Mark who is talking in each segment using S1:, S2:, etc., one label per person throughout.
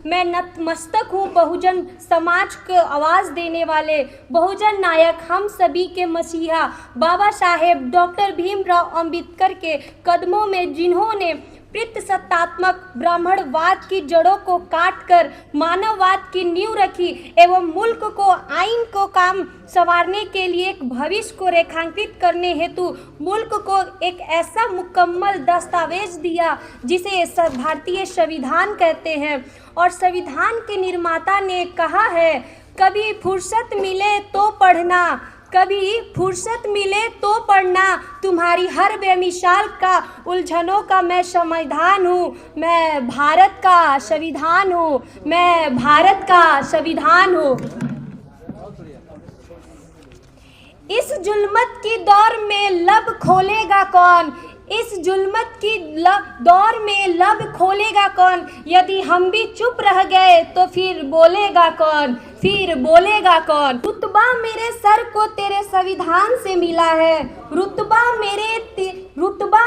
S1: मैं नतमस्तक हूँ बहुजन समाज को आवाज़ देने वाले बहुजन नायक हम सभी के मसीहा बाबा साहेब डॉक्टर भीमराव अंबेडकर के कदमों में, जिन्होंने प्रजासत्तात्मक ब्राह्मणवाद की जड़ों को काटकर मानववाद की नींव रखी एवं मुल्क को आइन को काम संवारने के लिए एक भविष्य को रेखांकित करने हेतु मुल्क को एक ऐसा मुकम्मल दस्तावेज दिया जिसे भारतीय संविधान कहते हैं। और संविधान के निर्माता ने कहा है, कभी फुर्सत मिले तो पढ़ना, कभी फुर्सत मिले तो पढ़ना, तुम्हारी हर बेमिसाल का उलझनों का मैं संविधान हूँ, मैं भारत का संविधान हूँ, मैं भारत का संविधान हूँ। इस जुल्मत की दौर में लब खोलेगा कौन, इस जुल्मत की दौर में लब खोलेगा कौन, यदि हम भी चुप रह गए तो फिर बोलेगा कौन, फिर बोलेगा कौन। रुतबा मेरे सर को तेरे संविधान से मिला है, रुतबा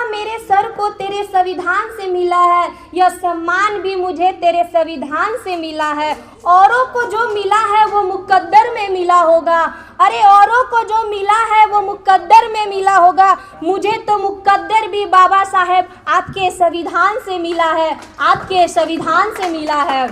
S1: मेरे सर को तेरे संविधान से मिला है, यह सम्मान भी मुझे तेरे संविधान से मिला है। औरों को जो मिला है वो मुकद्दर में मिला होगा, अरे औरों को जो मिला है वो मुकद्दर में मिला होगा, मुझे तो मुकद्दर भी बाबा साहेब आपके संविधान से मिला है, आपके संविधान से मिला है।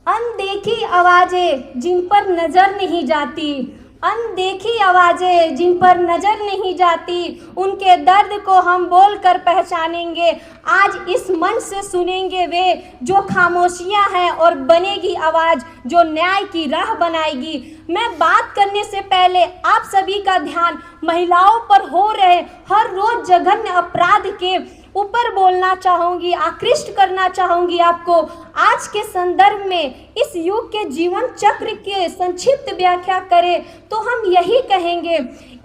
S1: अनदेखी आवाजें जिन पर नजर नहीं जाती, अनदेखी आवाजें जिन पर नजर नहीं जाती, उनके दर्द को हम बोलकर पहचानेंगे। आज इस मंच से सुनेंगे वे जो खामोशियां हैं और बनेगी आवाज जो न्याय की राह बनाएगी। मैं बात करने से पहले आप सभी का ध्यान महिलाओं पर हो रहे हर रोज जघन्य अपराध के ऊपर बोलना चाहूँगी, आकृष्ट करना चाहूँगी आपको। आज के संदर्भ में इस युग के जीवन चक्र के संक्षिप्त व्याख्या करें तो हम यही कहेंगे,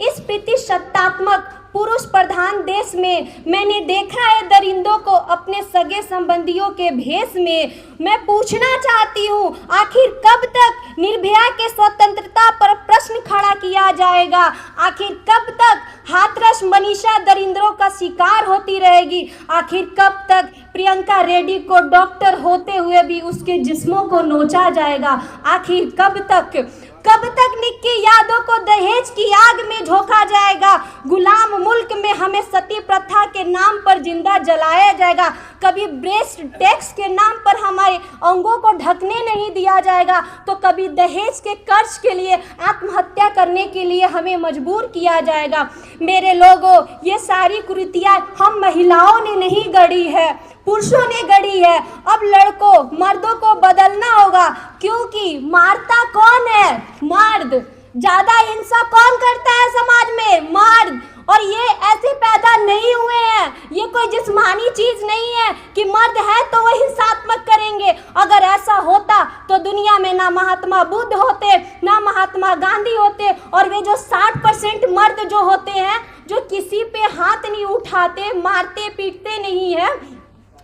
S1: इस प्रतिशतात्मक पुरुष प्रधान देश में मैंने देखा है दरिंदों को अपने सगे संबंधियों के भेष में। मैं पूछना चाहती हूँ, आखिर कब तक निर्भया के स्वतंत्रता पर प्रश्न खड़ा किया जाएगा, आखिर कब तक हाथरस मनीषा दरिंदों का शिकार होती रहेगी, आखिर कब तक प्रियंका रेड्डी को डॉक्टर होते हुए भी उसके जिस्मों को नोचा जाएगा, आखिर कब तक निक्की यादव को दहेज की आग में झोंका जाएगा, गुलाम मुल्क में हमें सती प्रथा के नाम पर जिंदा जलाया जाएगा, कभी ब्रेस्ट टैक्स के नाम पर हमारे अंगों को ढकने नहीं दिया जाएगा, तो कभी दहेज के कर्ज के लिए आत्महत्या करने के लिए हमें मजबूर किया जाएगा। मेरे लोगों, ये सारी कुरीतियां हम महिलाओं ने नहीं गढ़ी है, पुरुषों ने गढ़ी है। अब लड़कों मर्दों को बदलना होगा, क्योंकि मारता कौन है? मर्द। ज्यादा हिंसा कौन करता है समाज में? मर्द। और ये ऐसे पैदा नहीं हुए हैं, ये कोई जिस्मानी चीज नहीं है कि मर्द है तो वो हिंसात्मक करेंगे। अगर ऐसा होता तो दुनिया में ना महात्मा बुद्ध होते, ना महात्मा गांधी होते, और वे जो 60% मर्द जो होते हैं, जो किसी पे हाथ नहीं उठाते, मारते पीटते नहीं है,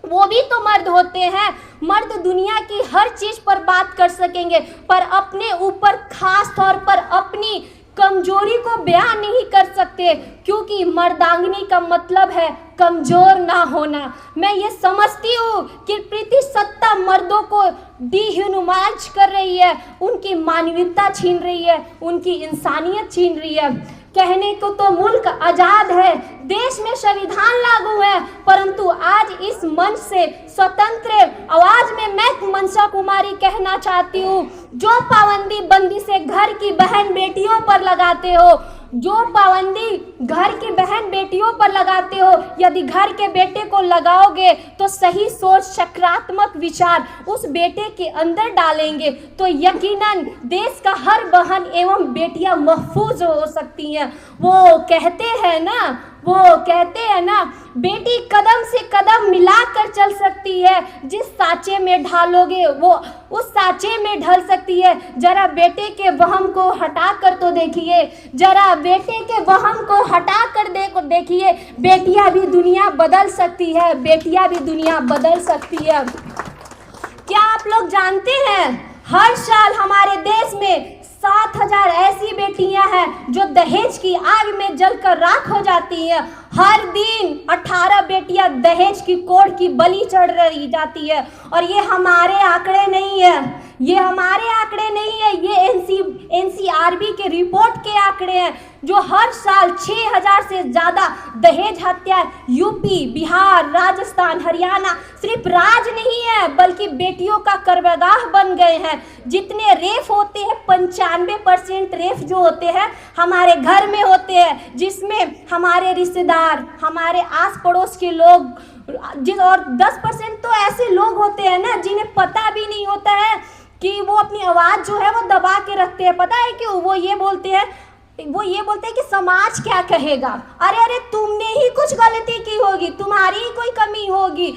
S1: वो भी तो मर्द होते हैं। मर्द दुनिया की हर चीज पर बात कर सकेंगे, पर अपने ऊपर खास तौर पर अपनी कमजोरी को बयान नहीं कर सकते, क्योंकि मर्दांगनी का मतलब है कमजोर ना होना। मैं ये समझती हूँ कि प्रतिसत्ता मर्दों को डिह्यूमनाइज कर रही है, उनकी मानवीयता छीन रही है, उनकी इंसानियत छीन रही है। कहने को तो मुल्क आजाद है, देश में संविधान लागू है, परंतु आज इस मंच से स्वतंत्र आवाज में मैं मनसा कुमारी कहना चाहती हूँ, जो पाबंदी बंदी से घर की बहन बेटियों पर लगाते हो, जो पाबंदी घर की बहन बेटियों पर लगाते हो, यदि घर के बेटे को लगाओगे तो सही सोच सकारात्मक विचार उस बेटे के अंदर डालेंगे तो यकीनन देश का हर बहन एवं बेटियां महफूज हो सकती हैं। वो कहते हैं ना बेटी कदम से कदम मिलाकर चल सकती है, जिस साँचे में ढालोगे वो उस साँचे में ढल सकती है। जरा बेटे के वहम को हटा कर तो देखिए, जरा बेटे के वहम को हटा कर देखिए, बेटियां भी दुनिया बदल सकती है, बेटियां भी दुनिया बदल सकती है। क्या आप लोग जानते हैं, हर साल हमारे देश में 7,000 ऐसी बेटियां हैं जो दहेज की आग में जलकर राख हो जाती हैं। हर दिन 18 बेटियां दहेज की कोड की बलि चढ़ रही जाती है। और ये हमारे आंकड़े नहीं है, ये हमारे आंकड़े नहीं है, ये एनसीआरबी के रिपोर्ट के आंकड़े हैं, जो हर साल 6000 से ज़्यादा दहेज हत्या यूपी, बिहार, राजस्थान, हरियाणा सिर्फ राज नहीं है बल्कि बेटियों का कर्मगाह बन गए हैं। जितने रेप होते हैं 95% रेप जो होते हैं हमारे घर में होते हैं, जिसमें हमारे रिश्तेदार, हमारे आस पड़ोस के लोग, और 10% तो ऐसे लोग होते हैं ना जिन्हें पता भी नहीं होता है कि वो अपनी आवाज़ जो है वो दबा के रखते हैं। पता है क्यों? वो ये बोलते हैं कि समाज क्या कहेगा। अरे तुमने ही कुछ गलती की होगी, तुम्हारी ही कोई कमी होगी।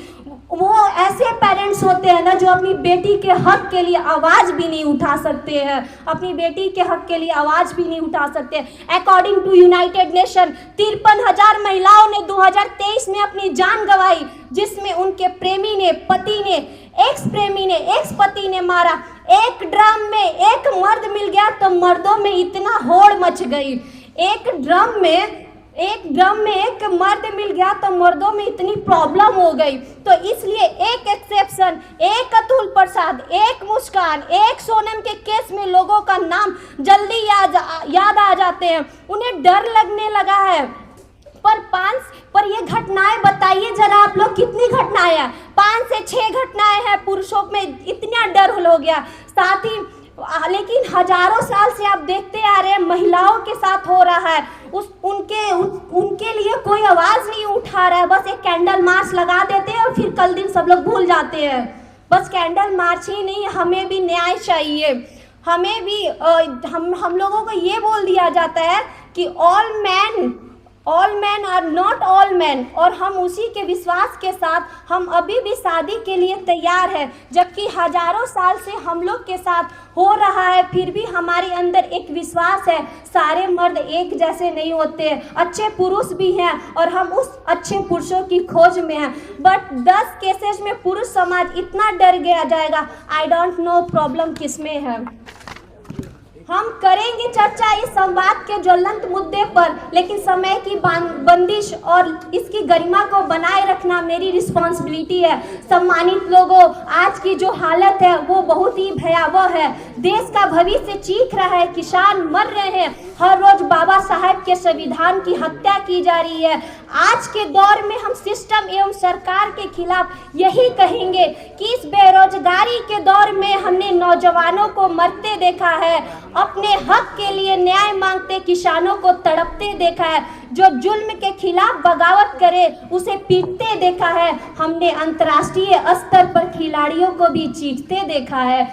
S1: वो ऐसे पेरेंट्स होते हैं ना जो अपनी बेटी के हक के लिए आवाज़ भी नहीं उठा सकते हैं, अपनी बेटी के हक के लिए आवाज़ भी नहीं उठा सकते। अकॉर्डिंग टू यूनाइटेड नेशन 53,000 महिलाओं ने 2023 में अपनी जान गंवाई, जिसमें उनके प्रेमी ने, पति ने, एक्स प्रेमी ने, एक्स पति ने मारा। एक ड्रम में एक मर्द मिल गया तो मर्दों में इतना होड़ मच गई। एक ड्रम में एक मर्द मिल गया तो मर्दों में इतनी प्रॉब्लम हो गई। तो इसलिए एक एक्सेप्शन, एक अतुल प्रसाद, एक मुस्कान, एक सोनम के केस में लोगों का नाम जल्दी याद आ जाते हैं, उन्हें डर लगने लगा है। पर ये घटनाएं बताइए जरा आप लोग, कितनी घटनाएं हैं? 5 से 6 घटनाएं हैं, पुरुषों में इतना डर हो गया। साथ ही लेकिन हजारों साल से आप देखते आ रहे हैं महिलाओं के साथ हो रहा है, उनके लिए कोई आवाज़ नहीं उठा रहा है। बस एक कैंडल मार्च लगा देते हैं और फिर कल दिन सब लोग भूल जाते हैं। बस कैंडल मार्च ही नहीं, हमें भी न्याय चाहिए। हमें भी हम लोगों को ये बोल दिया जाता है कि all man are not all man, और हम उसी के विश्वास के साथ हम अभी भी शादी के लिए तैयार है, जबकि हजारों साल से हम लोग के साथ हो रहा है। फिर भी हमारे अंदर एक विश्वास है, सारे मर्द एक जैसे नहीं होते, अच्छे पुरुष भी हैं और हम उस अच्छे पुरुषों की खोज में हैं। बट 10 केसेस में पुरुष समाज इतना डर गया जाएगा, आई डोंट नो प्रॉब्लम किस में है। हम करेंगे चर्चा इस संवाद के ज्वलंत मुद्दे पर, लेकिन समय की बंदिश और इसकी गरिमा को बनाए रखना मेरी रिस्पॉन्सिबिलिटी है। सम्मानित लोगों, आज की जो हालत है वो बहुत ही भयावह है। देश का भविष्य चीख रहा है, किसान मर रहे हैं, हर रोज बाबा साहब के संविधान की हत्या की जा रही है। आज के दौर में हम सिस्टम एवं सरकार के खिलाफ यही कहेंगे कि इस बेरोजगारी के दौर में हमने नौजवानों को मरते देखा है, अपने हक के लिए न्याय मांगते किसानों को तड़पते देखा है, जो जुल्म के खिलाफ बगावत करे उसे पीटते देखा है। हमने अंतर्राष्ट्रीय स्तर पर खिलाड़ियों को भी चीखते देखा है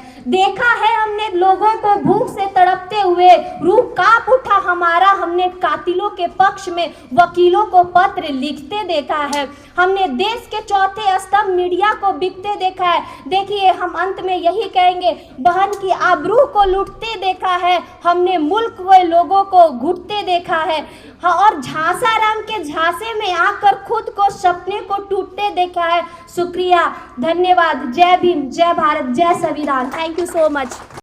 S1: हमने लोगों को भूख से तड़पते हुए रूह कांप उठा हमारा। हमने कातिलों के पक्ष में वकीलों को पत्र लिखते देखा है। हमने देश के चौथे स्तंभ मीडिया को बिकते देखा है। देखिए, हम अंत में यही कहेंगे, बहन की आबरू को लूटते देखा है, हमने मुल्क व लोगों को घुटते देखा है, और झांसाराम के झांसे में आकर खुद को सपने को टूटते देखा है। शुक्रिया, धन्यवाद। जय भीम, जय भारत, जय संविधान। Thank you so much.